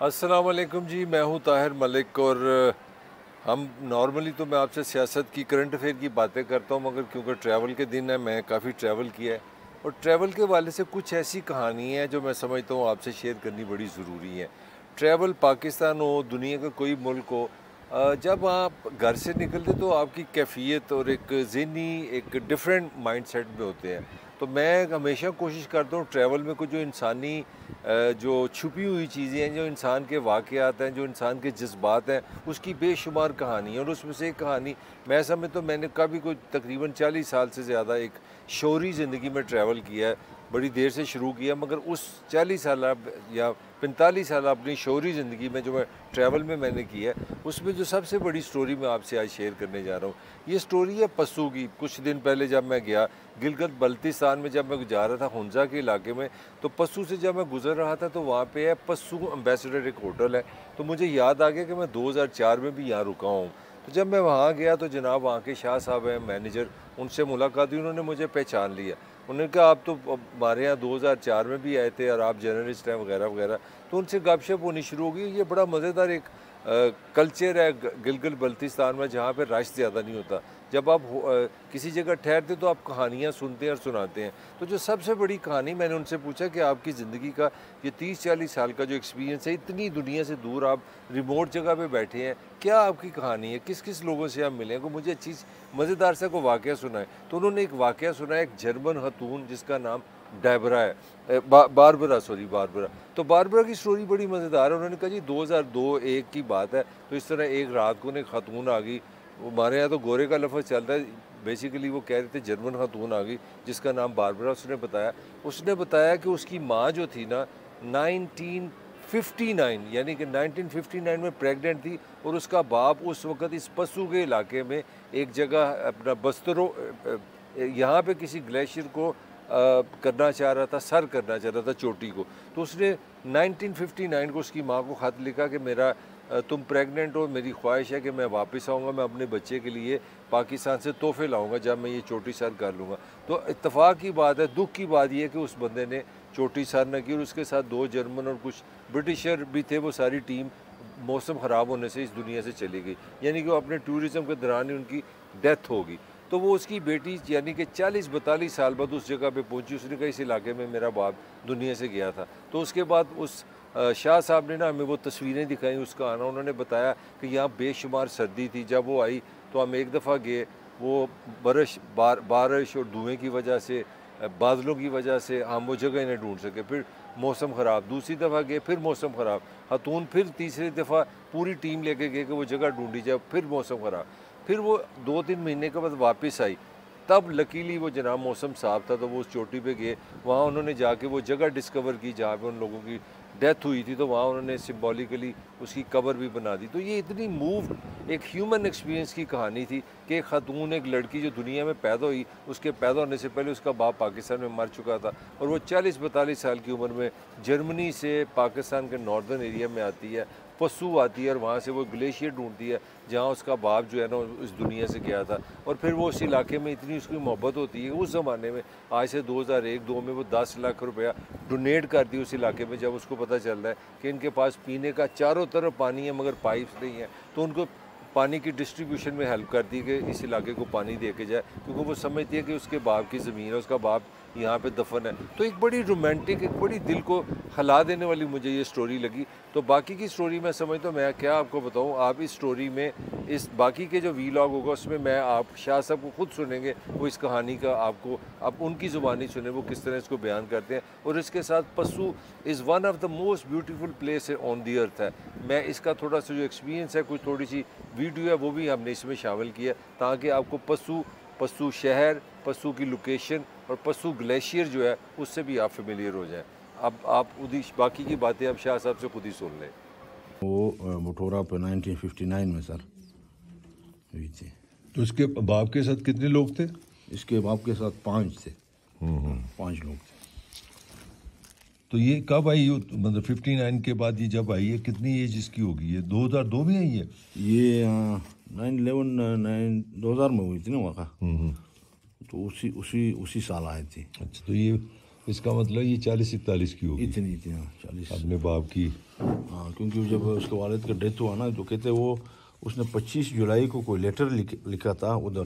السلام علیکم جی، میں ہوں طاہر ملک اور ہم نارملی تو میں آپ سے سیاست کی کرنٹ افیئر کی باتیں کرتا ہوں، مگر کیونکہ ٹریول کے دن ہے میں کافی ٹریول کیا ہے اور ٹریول کے حوالے سے کچھ ایسی کہانی ہیں جو میں سمجھتا ہوں آپ سے شیئر کرنی بڑی ضروری ہے۔ ٹریول پاکستان ہو، دنیا کا کوئی ملک ہو، جب آپ گھر سے نکلتے تو آپ کی کیفیت اور ایک ذہنی ایک ڈیفرنٹ مائنڈ سیٹ میں ہوتے ہیں۔ تو میں ہمیشہ کوشش کرتا ہوں ٹریول میں کچھ جو انسانی جو چھپی ہوئی چیزیں ہیں، جو انسان کے واقعات ہیں، جو انسان کے جذبات ہیں، اس کی بے شمار کہانی ہے۔ اور اس میں سے ایک کہانی میں سمجھتا ہوں میں نے کبھی کوئی تقریباً 40 سال سے زیادہ ایک شعوری زندگی میں ٹریول کیا ہے، بڑی دیر سے شروع کیا، مگر اس 40 سالہ یا 45 سالہ اپنی شعوری زندگی میں جو میں ٹریول میں نے کیا ہے، اس میں جو سب سے بڑی سٹوری میں آپ سے آج شیئر کرنے جا رہا ہوں، یہ سٹوری ہے پسو کی۔ کچھ دن پہلے جب میں گیا گلگت بلتستان میں، جب میں جا رہا تھا ہنزا کے علاقے میں، تو پسو سے جب میں گزر رہا تھا تو وہاں پہ ہے پسو امبیسڈر ایک ہوٹل ہے، تو مجھے یاد آ گیا کہ میں 2004 میں بھی یہاں رکا ہوں۔ تو جب میں وہاں گیا تو جناب وہاں کے شاہ صاحب ہیں مینیجر، ان سے ملاقات ہوئی، انہوں نے مجھے پہچان لیا۔ انہوں نے کہا آپ تو ہمارے یہاں 2004 میں بھی آئے تھے اور آپ جرنلسٹ ہیں وغیرہ وغیرہ۔ تو ان سے گپ شپ ہونی شروع ہو گئی۔ یہ بڑا مزیدار ایک کلچر ہے گلگت بلتستان میں، جہاں پہ رش زیادہ نہیں ہوتا۔ جب آپ کسی جگہ ٹھہرتے تو آپ کہانیاں سنتے ہیں اور سناتے ہیں۔ تو جو سب سے بڑی کہانی میں نے ان سے پوچھا کہ آپ کی زندگی کا یہ 30-40 سال کا جو ایکسپیرینس ہے، اتنی دنیا سے دور آپ ریموٹ جگہ پہ بیٹھے ہیں، کیا آپ کی کہانی ہے، کس کس لوگوں سے آپ ملے ہیں، کو مجھے اچھی مزیدار سا کو واقعہ سنائے۔ تو انہوں نے ایک واقعہ سنا، ایک جرمن خاتون جس کا نام ڈیبرا ہے، باربرا تو باربرا کی سٹوری بڑی مزیدار ہے۔ انہوں نے کہا جی 2002-1 کی بات ہے، تو اس طرح ایک رات کو ایک خاتون آ گئی، ہمارے یہاں تو گورے کا لفظ چلتا ہے، بیسیکلی وہ کہہ رہے تھے جرمن خاتون آ گئی جس کا نام باربرا۔ اس نے بتایا کہ اس کی ماں جو تھی نا 1959 یعنی کہ 1959 میں پریگننٹ تھی، اور اس کا باپ اس وقت اس پسو کے علاقے میں ایک جگہ اپنا بستروں یہاں پہ کسی گلیشیئر کو کرنا چاہ رہا تھا، سر کرنا چاہ رہا تھا چوٹی کو۔ تو اس نے 1959 کو اس کی ماں کو خط لکھا کہ میرا تم پریگننٹ ہو، میری خواہش ہے کہ میں واپس آؤں گا، میں اپنے بچے کے لیے پاکستان سے تحفے لاؤں گا جب میں یہ چوٹی سر کر لوں گا۔ تو اتفاق کی بات ہے، دکھ کی بات یہ ہے کہ اس بندے نے چوٹی سر نہ کی، اور اس کے ساتھ 2 جرمن اور کچھ برٹشر بھی تھے، وہ ساری ٹیم موسم خراب ہونے سے اس دنیا سے چلی گئی، یعنی کہ وہ اپنے ٹورزم کے دوران ہی ان کی ڈیتھ ہوگی۔ تو وہ اس کی بیٹی یعنی کہ 40-42 سال بعد اس جگہ پہ پہنچی، اس نے کہا اس علاقے میں میرا باپ دنیا سے گیا تھا۔ تو اس کے بعد اس شاہ صاحب نے نا ہمیں وہ تصویریں دکھائیں اس کا آنا، انہوں نے بتایا کہ یہاں بے شمار سردی تھی۔ جب وہ آئی تو ہم ایک دفعہ گئے، وہ بارش اور دھوئیں کی وجہ سے، بادلوں کی وجہ سے ہم وہ جگہ نہیں ڈھونڈ سکے، پھر موسم خراب، دوسری دفعہ گئے پھر موسم خراب، خاتون پھر تیسری دفعہ پوری ٹیم لے کے گئے کہ وہ جگہ ڈھونڈی جائے، پھر موسم خراب، پھر وہ 2-3 مہینے کے بعد واپس آئی، تب لکیلی وہ جناب موسم صاف تھا، تو وہ اس چوٹی پہ گئے، وہاں انہوں نے جا کے وہ جگہ ڈسکور کی جہاں پہ ان لوگوں کی ڈیتھ ہوئی تھی، تو وہاں انہوں نے سمبولیکلی اس کی قبر بھی بنا دی۔ تو یہ اتنی مووڈ ایک ہیومن ایکسپیرینس کی کہانی تھی کہ ایک خاتون، ایک لڑکی جو دنیا میں پیدا ہوئی، اس کے پیدا ہونے سے پہلے اس کا باپ پاکستان میں مر چکا تھا، اور وہ 40-42 سال کی عمر میں جرمنی سے پاکستان کے ناردرن ایریا میں آتی ہے، پسو آتی ہے، اور وہاں سے وہ گلیشیئر ڈھونڈتی ہے جہاں اس کا باپ جو ہے نا اس دنیا سے گیا تھا، اور پھر وہ اس علاقے میں اتنی اس کی محبت ہوتی ہے۔ اس زمانے میں آج سے 2001-2 میں وہ 10 لاکھ روپیہ ڈونیٹ کرتی ہے اس علاقے میں، جب اس کو پتہ چلتا ہے کہ ان کے پاس پینے کا چاروں طرف پانی ہے مگر پائپس نہیں ہیں، تو ان کو پانی کی ڈسٹریبیوشن میں ہیلپ کرتی ہے کہ اس علاقے کو پانی دے کے جائے، کیونکہ وہ سمجھتی ہے کہ اس کے باپ کی زمین ہے، اس کا باپ یہاں پہ دفن ہے۔ تو ایک بڑی رومانٹک، ایک بڑی دل کو ہلا دینے والی مجھے یہ سٹوری لگی۔ تو باقی کی سٹوری میں سمجھتا ہوں میں کیا آپ کو بتاؤں، آپ اس سٹوری میں اس باقی کے جو ویلاگ ہوگا اس میں میں آپ شاہ صاحب کو خود سنیں گے، وہ اس کہانی کا آپ کو اب ان کی زبانی سنیں وہ کس طرح اس کو بیان کرتے ہیں، اور اس کے ساتھ Passu is one of the most beautiful place on the earth ہے۔ میں اس کا تھوڑا سا جو ایکسپیرینس ہے، کچھ تھوڑی سی ویڈیو ہے وہ بھی ہم نے اس میں شامل کیا تاکہ آپ کو پسو شہر، پسو کی لوکیشن اور پسو گلیشیئر جو ہے اس سے بھی آپ فیملیئر ہو جائیں۔ اب آپ باقی کی باتیں اب شاہ صاحب سے خود ہی سن لیں۔ وہ بٹورا پہ 1959 میں سر ہوئی تھی۔ تو اس کے باپ کے ساتھ کتنے لوگ تھے؟ اس کے باپ کے ساتھ 5 تھے، 5 لوگ تھے۔ تو یہ کب آئی، مطلب 59 کے بعد یہ جب آئی ہے کتنی ایج اس کی ہوگی؟ یہ 2002 میں آئی ہے؟ یہ 2000 میں ہوئی تھی نا واقعہ، تو اسی سال آئی تھی۔ اچھا، تو یہ اس کا مطلب یہ 40-41 کی ہوگی اتنی 40. اپنے باپ کی. ہاں کیونکہ جب اس کے والد کا ڈیتھ ہوا نا تو کہتے وہ اس نے 25 جولائی کو کوئی لیٹر لکھا تھا ادھر.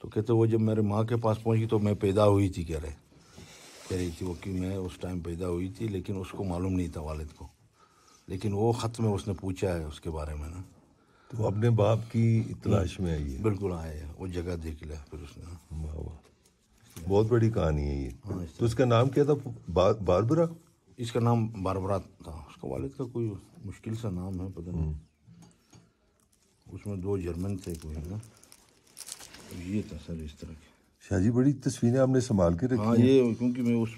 تو کہتے وہ جب میرے ماں کے پاس پہنچی تو میں پیدا ہوئی تھی کہہ رہی تھی وہ کہ میں اس ٹائم پیدا ہوئی تھی، لیکن اس کو معلوم نہیں تھا والد کو. لیکن وہ خط میں اس نے پوچھا ہے اس کے بارے میں نا. تو اپنے باپ کی تلاش میں آئی ہے. بالکل آئے ہے، وہ جگہ دیکھ لیا پھر اس نے. واہ واہ، بہت بڑی کہانی ہے یہ. تو اس کا نام کیا تھا؟ باربرا. اس کا نام باربرا تھا. اس کا والد کا کوئی مشکل سا نام ہے، پتہ نہیں. اس میں 2 جرمن تھے کوئی نا. یہ تھا سر اس طرح کے. شاہ جی بڑی تصویریں آپ نے سنبھال کے رکھی. ہاں یہ کیونکہ میں اس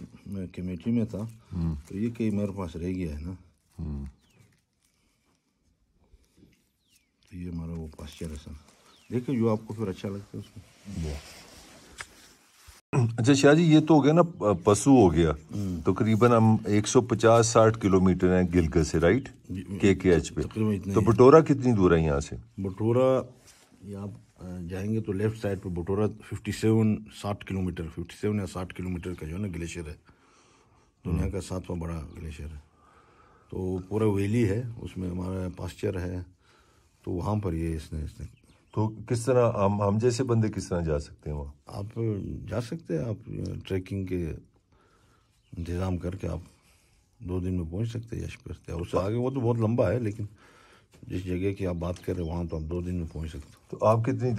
کمیٹی میں تھا تو یہ کئی میرے پاس رہ گیا ہے نا. تو یہ ہمارا وہ پاسچر ہے سر. دیکھیں جو آپ کو پھر اچھا لگتا ہے اس میں. اچھا شاہ جی یہ تو ہو گیا نا پسو ہو گیا. تقریباً ہم 150-60 کلومیٹر ہیں گلگت سے، رائٹ؟ KKH پہ. تو بٹورا کتنی دور ہے یہاں سے؟ بٹورا یہ آپ جائیں گے تو لیفٹ سائڈ پہ بٹورا 60 کلومیٹر 57 یا 60 کلومیٹر کا جو ہے نا گلیشیئر ہے. دنیا کا 7واں بڑا گلیشیئر ہے. تو پورا ویلی ہے، اس میں ہمارا پاسچر ہے. تو وہاں پر یہ اس نے تو کس طرح ہم جیسے بندے کس طرح جا سکتے ہیں وہاں؟ آپ جا سکتے ہیں. آپ ٹریکنگ کے انتظام کر کے آپ 2 دن میں پہنچ سکتے ہیں یشپر. اور اس سے آگے وہ تو بہت لمبا ہے، لیکن جس جگہ کی آپ بات کر رہے ہیں وہاں تو آپ 2 دن میں پہنچ سکتے ہیں. تو آپ کتنی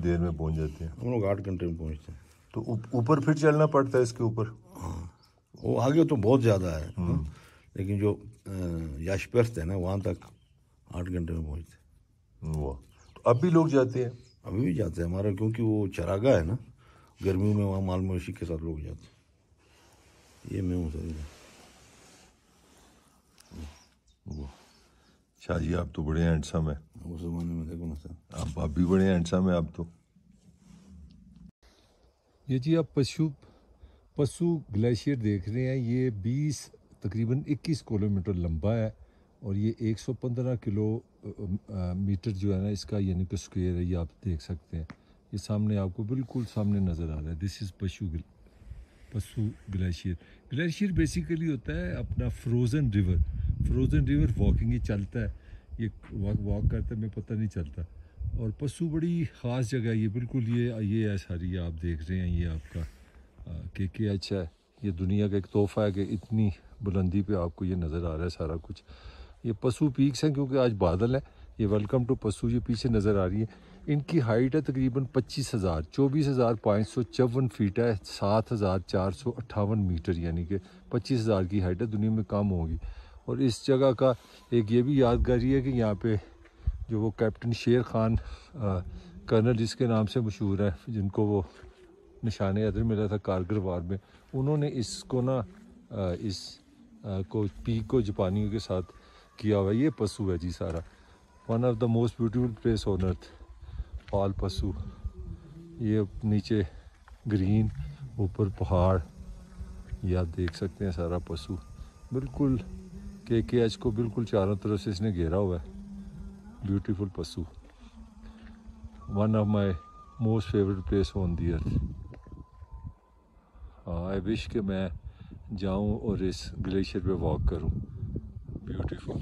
دیر میں پہنچ جاتے ہیں؟ ہم لوگ 8 گھنٹے میں پہنچتے ہیں. تو اوپر پھر چلنا پڑتا ہے اس کے اوپر؟ ہاں وہ آگے تو بہت زیادہ ہے، لیکن جو یاشپرت ہے نا وہاں تک 8 گھنٹے میں پہنچتے ہیں. واہ. تو اب بھی لوگ جاتے ہیں؟ ابھی بھی جاتے ہیں ہمارا، کیونکہ وہ چراگاہ ہے نا. گرمیوں میں وہاں مال مویشی کے ساتھ لوگ جاتے ہیں. یہ میں ہوں سر. شاہ جی آپ تو بڑے ہینڈسم ہیں. اس زمانے میں دیکھو نا سر. آپ بھی بڑے ہینڈسم ہیں آپ تو. یہ جی آپ پسو گلیشیئر دیکھ رہے ہیں. یہ تقریباً 21 کلومیٹر لمبا ہے اور یہ 115 کلومیٹر جو ہے نا اس کا یعنی کہ اسکوئر ہے. یہ آپ دیکھ سکتے ہیں، یہ سامنے آپ کو بالکل سامنے نظر آ رہا ہے. دس از پسو گلیشیئر. گلیشیئر بیسیکلی ہوتا ہے اپنا فروزن ریور واکنگ. یہ چلتا ہے، یہ واک کرتا ہے، میں پتہ نہیں چلتا. اور پسو بڑی خاص جگہ ہے. یہ بالکل یہ ہے ساری آپ دیکھ رہے ہیں. یہ آپ کا KKH ہے. یہ دنیا کا ایک تحفہ ہے کہ اتنی بلندی پہ آپ کو یہ نظر آ رہا ہے سارا کچھ. یہ پسو پیکس ہیں کیونککہ آج بادل ہے. یہ ویلکم ٹو پسو یہ پیچھے نظر آ رہی ہے. ان کی ہائٹ ہے تقریباً 24,554 فیٹ ہے. 7,458 میٹر یعنی کہ 25,000 کی ہائٹ ہے. دنیا میں کم ہوگی. اور اس جگہ کا ایک یہ بھی یادگاری ہے کہ یہاں پہ جو وہ کیپٹن شیر خان کرنل جس کے نام سے مشہور ہے، جن کو وہ نشان حیدر ملا تھا کارگل وار میں، انہوں نے اس کو نا اس کو پیک کو جاپانیوں کے ساتھ کیا ہوا ہے. یہ پسو ہے جی سارا. One of the most beautiful place on earth all Passu. یہ نیچے گرین، اوپر پہاڑ، یہ آپ دیکھ سکتے ہیں سارا پسو. بالکل KKH کو بالکل چاروں طرف سے اس نے گھیرا ہوا ہے. Beautiful Passu. One of my most favourite place on the earth. I wish کہ میں جاؤں اور اس گلیشیئر پہ واک کروں. بیوٹیفل.